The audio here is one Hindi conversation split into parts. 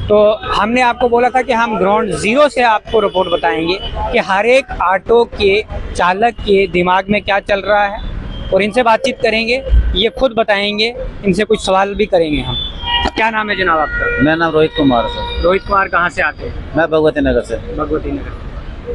तो हमने आपको बोला था कि हम ग्राउंड जीरो से आपको रिपोर्ट बताएंगे कि हर एक ऑटो के चालक के दिमाग में क्या चल रहा है, और इनसे बातचीत करेंगे, ये खुद बताएंगे, इनसे कुछ सवाल भी करेंगे हम। क्या नाम है जनाब आपका? मेरा नाम रोहित कुमार है सर। रोहित कुमार कहाँ से आते हैं? मैं भगवती नगर से। भगवती नगर।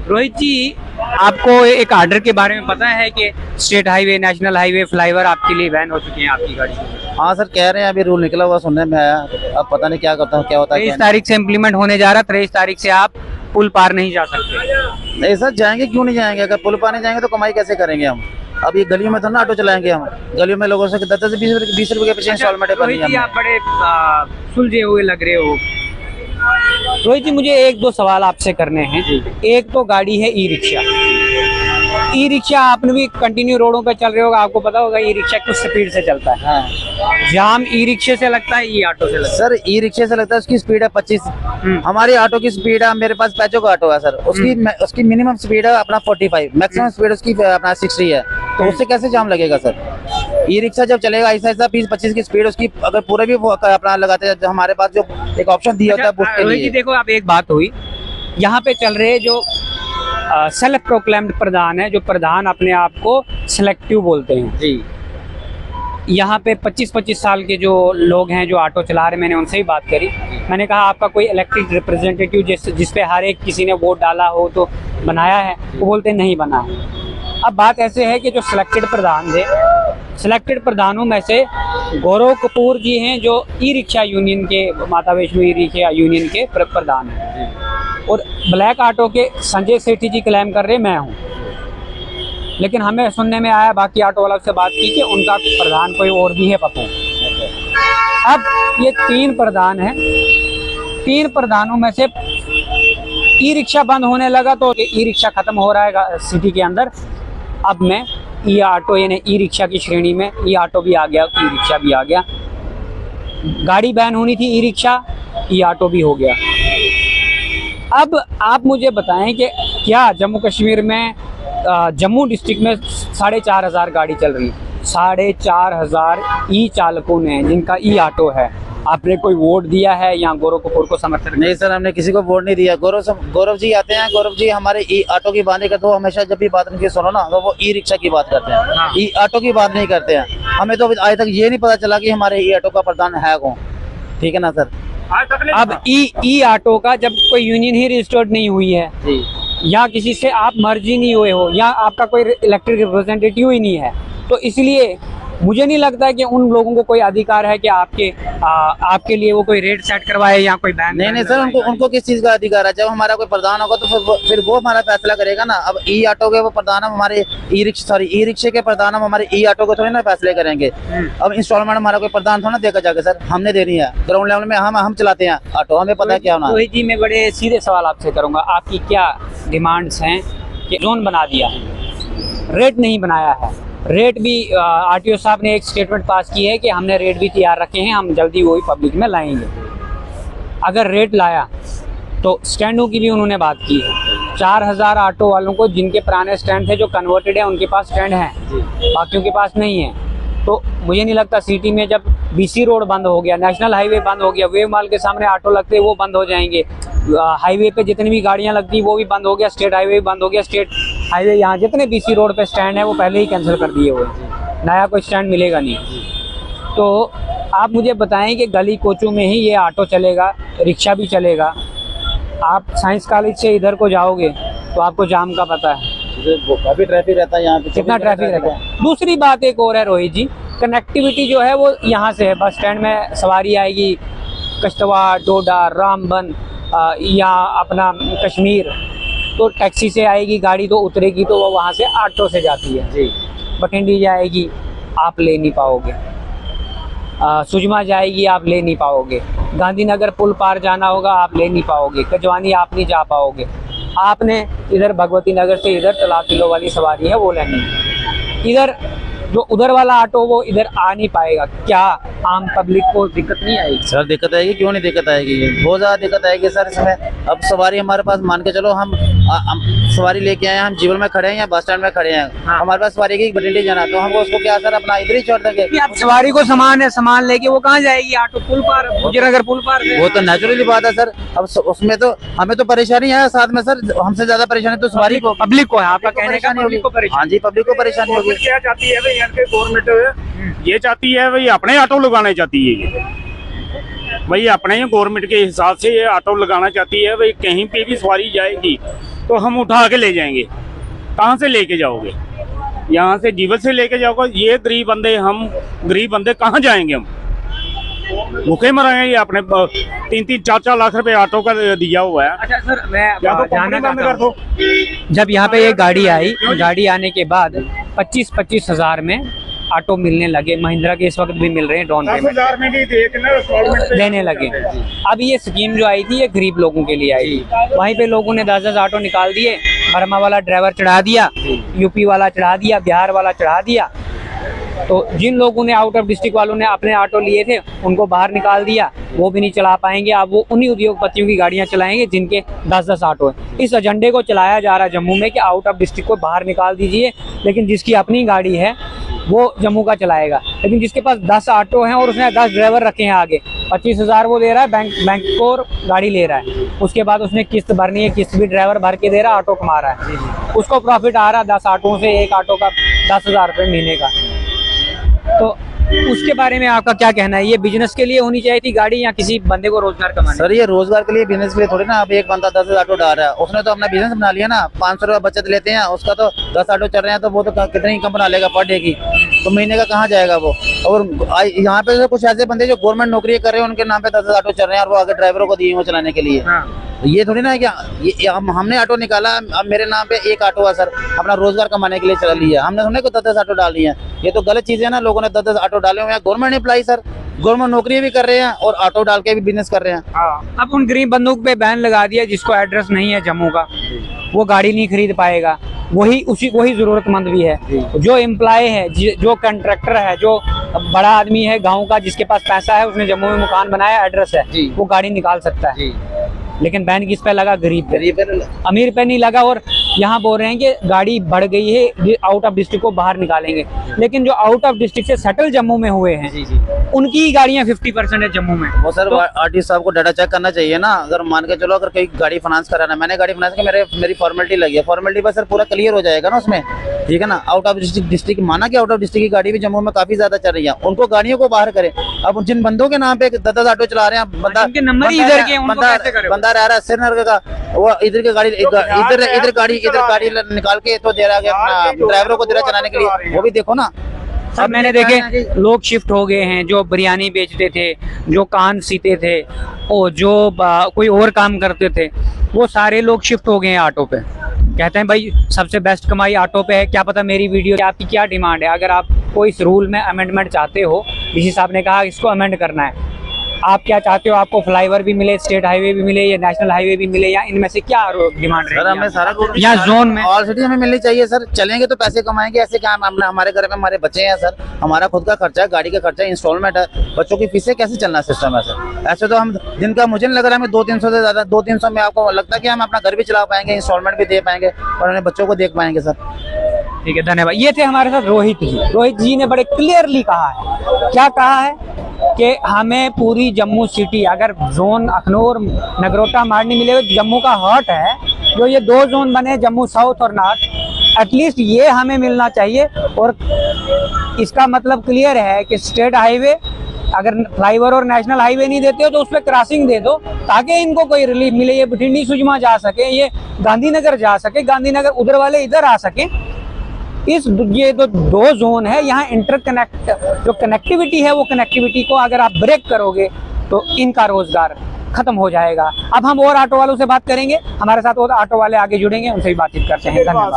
रोहित जी, आपको एक ऑर्डर के बारे में पता है कि state highway, national highway, flyover आपके लिए बैन हो चुके हैं आपकी गाड़ी के? हाँ सर, कह रहे हैं, अभी रूल निकला हुआ सुनने में आया, अब पता नहीं क्या करता हूँ, क्या होता है। 23 तारीख से इम्प्लीमेंट होने जा रहा, 23 तारीख से आप पुल पार नहीं जा सकते। नहीं सर, जाएंगे क्यों नहीं जाएंगे? अगर पुल पार नहीं जाएंगे तो कमाई कैसे करेंगे हम? अब ये गलियों में तो ना ऑटो चलाएंगे हम, गलियों में लोगों से 10 से 20 रुपए के पीछे इंस्टॉलमेंट है। रोहित जी, आप बड़े सुलझे हुए लग रहे हो। रोहित जी, मुझे एक दो सवाल आपसे करने हैं। एक तो गाड़ी है ई रिक्शा। ई रिक्शा आपने भी कंटिन्यू रोडों पे चल रहे होगा, आपको पता होगा ई रिक्शा किस स्पीड से चलता है। हाँ। जाम ई रिक्शे से लगता है, ई ऑटो से लगता है? सर, ई रिक्शे से लगता है, उसकी स्पीड है 25। हमारी ऑटो की स्पीड है, मेरे पास पैचो का ऑटो है सर, उसकी मिनिमम स्पीड है अपना 45, मैक्सिमम स्पीड उसकी अपना 60 है। तो उससे कैसे जाम लगेगा सर? ई रिक्शा जब चलेगा ऐसा ऐसा 20-25 की स्पीड उसकी, अगर पूरे भी अपना लगाते हैं, हमारे पास जो एक ऑप्शन दिया होता है बुक के लिए। देखो, आप एक बात हुई, यहाँ पे चल रहे जो सेल्फ प्रोक्लेम्ड प्रधान है, जो प्रधान अपने आप को सिलेक्टिव बोलते हैं जी, यहाँ पे 25-25 साल के जो लोग हैं जो ऑटो चला रहे, मैंने उनसे ही बात करी। मैंने कहा आपका कोई इलेक्टेड रिप्रेजेंटेटिव जिस पे हर एक किसी ने वोट डाला हो तो बनाया है? वो बोलते नहीं बना है। अब बात ऐसे है कि जो सिलेक्टेड प्रधान थे, सिलेक्टेड प्रधानों में से गौरव कपूर जी हैं जो ई रिक्शा यूनियन के, माता वैष्णो ई रिक्शा यूनियन के प्रधान हैं, और ब्लैक ऑटो के संजय सेठी जी क्लेम कर रहे मैं हूँ। लेकिन हमें सुनने में आया, बाकी ऑटो वालों से बात की, कि उनका प्रधान कोई और भी है पप्पू। अब ये 3 प्रधान हैं, 3 प्रधानों में से ई रिक्शा बंद होने लगा तो ई रिक्शा खत्म हो रहा है सिटी के अंदर। अब मैं ई ऑटो यानी ई रिक्शा की श्रेणी में ई ऑटो भी आ गया, ई रिक्शा भी आ गया। गाड़ी बैन होनी थी, ई रिक्शा, ई ऑटो भी हो गया। अब आप मुझे बताएं कि क्या जम्मू कश्मीर में, जम्मू डिस्ट्रिक्ट में 4,500 गाड़ी चल रही है, 4,500 ई चालकों ने जिनका ई ऑटो है, आपने कोई वोट दिया है या गौरव कपूर को समर्थन? नहीं सर, हमने किसी को वोट नहीं दिया। गौरव जी आते हैं, गौरव जी हमारे ई ऑटो की बात नहीं करते। वो हमेशा जब भी बात उनकी सुनो ना तो वो ई रिक्शा की बात करते हैं। हाँ। ई ऑटो की बात नहीं करते हैं। हमें तो आज तक ये नहीं पता चला कि हमारे ई ऑटो का प्रधान है कौन। ठीक है ना सर? अब ई ऑटो का जब कोई यूनियन ही रजिस्टर्ड नहीं हुई है या किसी से आप मर्जी नहीं हुए हो या आपका कोई इलेक्टेड रिप्रेजेंटेटिव ही नहीं है, तो इसलिए मुझे नहीं लगता कि उन लोगों को कोई अधिकार है कि आपके लिए वो कोई रेट सेट करवाए या कोई बैन। नहीं सर, उनको किस चीज का अधिकार है? जब हमारा कोई प्रधान होगा तो फिर वो हमारा फैसला करेगा ना। अब ई ऑटो के वो प्रधान हम हमारे ई रिक्शे के प्रधान हम हमारे ई ऑटो को थोड़ी ना फैसले करेंगे। अब इंस्टॉलमेंट हमारा कोई प्रधान थोड़ा ना देगा जाके सर, हमने देनी है। ग्राउंड लेवल में हम चलाते हैं ऑटो, हमें पता है क्या होना। रोहित जी, मैं बड़े सीधे सवाल आपसे करूंगा, आपकी क्या डिमांड्स हैं? कि जोन बना दिया है, रेट नहीं बनाया है। रेट भी आरटीओ साहब ने एक स्टेटमेंट पास की है कि हमने रेट भी तैयार रखे हैं, हम जल्दी वही पब्लिक में लाएंगे। अगर रेट लाया तो स्टैंडों की भी उन्होंने बात की है। 4,000 ऑटो वालों को जिनके पुराने स्टैंड थे जो कन्वर्टेड है उनके पास स्टैंड हैं, बाकियों के पास नहीं है। तो मुझे नहीं लगता सिटी में जब बीसी रोड बंद हो गया, नेशनल हाईवे बंद हो गया, वेव माल के सामने ऑटो लगते वो बंद हो जाएंगे, हाईवे पे जितनी भी गाड़ियां लगती वो भी बंद हो गया, स्टेट हाईवे भी बंद हो गया। स्टेट हाईवे यहाँ जितने बीसी रोड पे स्टैंड है वो पहले ही कैंसिल कर दिए हुए, नया कोई स्टैंड मिलेगा नहीं। तो आप मुझे बताएं कि गली कोचों में ही ये ऑटो चलेगा, रिक्शा भी चलेगा। आप साइंस कॉलेज से इधर को जाओगे तो आपको जाम का पता है, काफी ट्रैफिक रहता है यहाँ पे, कितना ट्रैफिक रहता है। दूसरी बात एक और है रोहित जी, कनेक्टिविटी जो है वो यहाँ से है, बस स्टैंड में सवारी आएगी कश्तवाड़, डोडा, रामबन या अपना कश्मीर, तो टैक्सी से आएगी गाड़ी, तो उतरेगी तो वो वहाँ से ऑटो से जाती है जी। बठिंडी जाएगी आप ले नहीं पाओगे, सुजमा जाएगी आप ले नहीं पाओगे, गांधीनगर पुल पार जाना होगा आप ले नहीं पाओगे, कजवानी आप नहीं जा पाओगे। आपने इधर भगवती नगर से इधर तलाब किलो वाली सवारी है वो लेनी है। इधर जो उधर वाला ऑटो वो इधर आ नहीं पाएगा, क्या आम पब्लिक को दिक्कत नहीं आएगी? सर दिक्कत आएगी, क्यों नहीं दिक्कत आएगी, बहुत ज़्यादा दिक्कत आएगी सर इसमें। अब सवारी हमारे पास, मान के चलो हम सवारी लेके आए हैं, हम जीवन में खड़े हैं या बस स्टैंड में खड़े हैं, हमारे पास सवारी की बठिंडी जाना, तो हमको उसको क्या सर अपना इधर ही छोड़ देंगे? आप सवारी को सामान है, सामान लेके वो कहाँ जाएगी? ऑटो पुल पार, मुजफ्फरनगर पुल पार। वो तो नेचुरली बात है सर। अब उसमें तो हमें तो परेशानी है साथ में सर, हमसे ज्यादा परेशानी तो सवारी को, पब्लिक को है। आपका कहने का पब्लिक को परेशानी। हाँ जी, पब्लिक को परेशानी होगी। क्या चाहती है भाई, यहाँ के गवर्नमेंट ये चाहती है भाई अपने ऑटो लगाने चाहती है, ये भाई अपने गवर्नमेंट के हिसाब से ये ऑटो लगाना चाहती है। भाई कहीं पे भी सवारी जाएगी तो हम उठा के ले जाएंगे। कहाँ से लेके जाओगे? यहाँ से जीवल से लेके जाओगे? ये गरीब बंदे, हम गरीब बंदे कहाँ जाएंगे? हम भूखे मरेंगे। ये अपने 3-4 लाख रुपए ऑटो का दिया हुआ है। अच्छा सर, मैं या तो जानना कंपनी बंद चाहता कर दो। हूँ, जब यहाँ पे ये गाड़ी आई, गाड़ी आने के बाद 25-25 हजार में ऑटो मिलने लगे। महिंद्रा के इस वक्त भी मिल रहे हैं, डाउन पेमेंट 10,000 में भी देख ना इंस्टॉलमेंट देने लगे। अब ये स्कीम जो आई थी ये गरीब लोगों के लिए आई थी। वहीं पे लोगों ने 10-10 ऑटो निकाल दिए, बर्मा वाला ड्राइवर चढ़ा दिया, यूपी वाला चढ़ा दिया, बिहार वाला चढ़ा दिया। तो जिन लोगों ने आउट ऑफ डिस्ट्रिक्ट वालों ने अपने ऑटो लिए थे उनको बाहर निकाल दिया, वो भी नहीं चला पाएंगे। अब वो उन्हीं उद्योगपतियों की गाड़ियां चलाएंगे जिनके 10-10 ऑटो हैं। इस एजेंडे को चलाया जा रहा है जम्मू में कि आउट ऑफ डिस्ट्रिक्ट को बाहर निकाल दीजिए, लेकिन जिसकी अपनी गाड़ी है वो जम्मू का चलाएगा। लेकिन जिसके पास 10 ऑटो हैं और उसने 10 ड्राइवर रखे हैं आगे, 25,000 वो दे रहा है बैंक को और गाड़ी ले रहा है। उसके बाद उसने किस्त भरनी है, किस्त भी ड्राइवर भर के दे रहा है, ऑटो कमा रहा है, उसको प्रॉफिट आ रहा है 10 ऑटो से, एक ऑटो का 10,000 रुपये महीने का। तो उसके बारे में आपका क्या कहना है? ये बिजनेस के लिए होनी चाहिए थी गाड़ी या किसी बंदे को रोजगार कमाने? सर ये रोजगार के लिए, बिजनेस के लिए थोड़ी ना। अब एक बंदा 10 ऑटो डाल रहा है, उसने तो अपना बिजनेस बना लिया ना। 500 रुपये बचत लेते हैं, उसका तो 10 ऑटो चल रहे हैं, तो वो तो कितनी इनकम बना लेगा पर डे की? तो महीने का कहाँ जाएगा वो? और यहाँ पे तो कुछ ऐसे बंदे जो गवर्नमेंट नौकरी कर रहे हैं, उनके नाम पे 10 ऑटो चल रहे हैं और वो आगे ड्राइवरों को दिए हुए चलाने के लिए। ये थोड़ी ना है क्या? हमने ऑटो निकाला, अब मेरे नाम पे एक ऑटो है सर, अपना रोजगार कमाने के लिए चला लिया हमने, हमने को 10 ऑटो डाल दिए हैं। ये तो गलत चीज है ना। लोगों ने 10 ऑटो डाले हुए हैं, गवर्नमेंट एम्प्लॉई सर, गवर्नमेंट नौकरी भी कर रहे हैं और ऑटो डाल के भी बिजनेस कर रहे हैं। अब उन गरीब बंदों पे बैन लगा दिया जिसको एड्रेस नहीं है जम्मू का, वो गाड़ी नहीं खरीद पाएगा। वही जरूरतमंद भी है, जो एम्प्लॉय है, जो कंट्रैक्टर है, जो बड़ा आदमी है गांव का, जिसके पास पैसा है, उसने जम्मू में मकान बनाया, एड्रेस है, वो गाड़ी निकाल सकता है। लेकिन बैन किस पे लगा? गरीब पे, अमीर पे नहीं लगा। और यहाँ बोल रहे हैं कि गाड़ी बढ़ गई है, आउट ऑफ डिस्ट्रिक्ट को बाहर निकालेंगे। लेकिन जो आउट ऑफ डिस्ट्रिक्ट से सेटल जम्मू में हुए हैं, उनकी गाड़ियाँ 50% है जम्मू में। वो सर आरटीओ साहब को डाटा चेक करना चाहिए ना। अगर मान के चलो, अगर कोई गाड़ी फाइनेंस कराना, मैंने गाड़ी फाइनेंस की, मेरी फॉर्मेलिटी लगी है, फॉर्मेलिटी पर सर पूरा क्लियर हो जाएगा ना उसमें, ठीक है ना। आउट ऑफ डिस्ट्रिक्ट माना कि आउट ऑफ डिस्ट्रिक्ट की गाड़ी भी जम्मू में काफी ज्यादा चल रही है, उनको गाड़ियों को बाहर करें। अब जिन बंदों के नाम पे 10 ऑटो चला रहे हैं, बंदा बंदा रह रहा है श्रीनगर का, वो इधर की गाड़ी इधर गाड़ी निकाल के तो दे रहा है अपना ड्राइवरों को दे रहा चलाने के लिए, वो भी देखो ना। सब मैंने देखे लोग शिफ्ट हो गए हैं, जो बिरयानी बेचते थे, जो कान सीते थे, और जो कोई और काम करते थे, वो सारे लोग शिफ्ट हो गए हैं ऑटो पे। कहते हैं भाई सबसे बेस्ट कमाई ऑटो पे है। क्या पता मेरी वीडियो, आपकी क्या डिमांड है? अगर आप कोई इस रूल में अमेंडमेंट चाहते हो, डीसी साहब ने कहा इसको अमेंड करना है, आप क्या चाहते हो? आपको फ्लाईओवर भी मिले, स्टेट हाईवे भी मिले, या नेशनल हाईवे भी मिले, या इनमें से क्या डिमांड सर? हमें सारा या जोन में ऑल सिटी हमें मिलनी चाहिए सर। चलेंगे तो पैसे कमाएंगे, ऐसे क्या? हमारे घर में हमारे बच्चे हैं सर, हमारा खुद का खर्चा है, गाड़ी का खर्चा, इंस्टॉलमेंट है, बच्चों की फीसें, कैसे चलना सिस्टम है सर? ऐसे तो हम दिन का, मुझे नहीं लग रहा हमें 200-300 से ज्यादा, 200-300 में आपको लगता है कि हम अपना घर भी चला पाएंगे, इंस्टॉलमेंट भी दे पाएंगे और अपने बच्चों को देख पाएंगे सर? ठीक है, धन्यवाद। ये थे हमारे साथ रोहित जी। रोहित जी ने बड़े क्लियरली कहा है, क्या कहा है कि हमें पूरी जम्मू सिटी, अगर जोन अखनूर, नगरोटा, मारनी मिले, जम्मू का हार्ट है, जो ये 2 जोन बने, जम्मू साउथ और नॉर्थ, एटलीस्ट ये हमें मिलना चाहिए। और इसका मतलब क्लियर है कि स्टेट हाईवे, अगर फ्लाईओवर और नेशनल हाईवे नहीं देते हो तो उस पर क्रॉसिंग दे दो, ताकि इनको कोई रिलीफ मिले। ये बठिंडी सुजमा जा सके, ये गांधीनगर जा सके, गांधीनगर उधर वाले इधर आ सके। ये तो 2 जोन है, यहाँ इंटरकनेक्ट, जो कनेक्टिविटी है, वो कनेक्टिविटी को अगर आप ब्रेक करोगे तो इनका रोजगार खत्म हो जाएगा। अब हम और ऑटो वालों से बात करेंगे, हमारे साथ और ऑटो वाले आगे जुड़ेंगे, उनसे भी बातचीत करते हैं। धन्यवाद।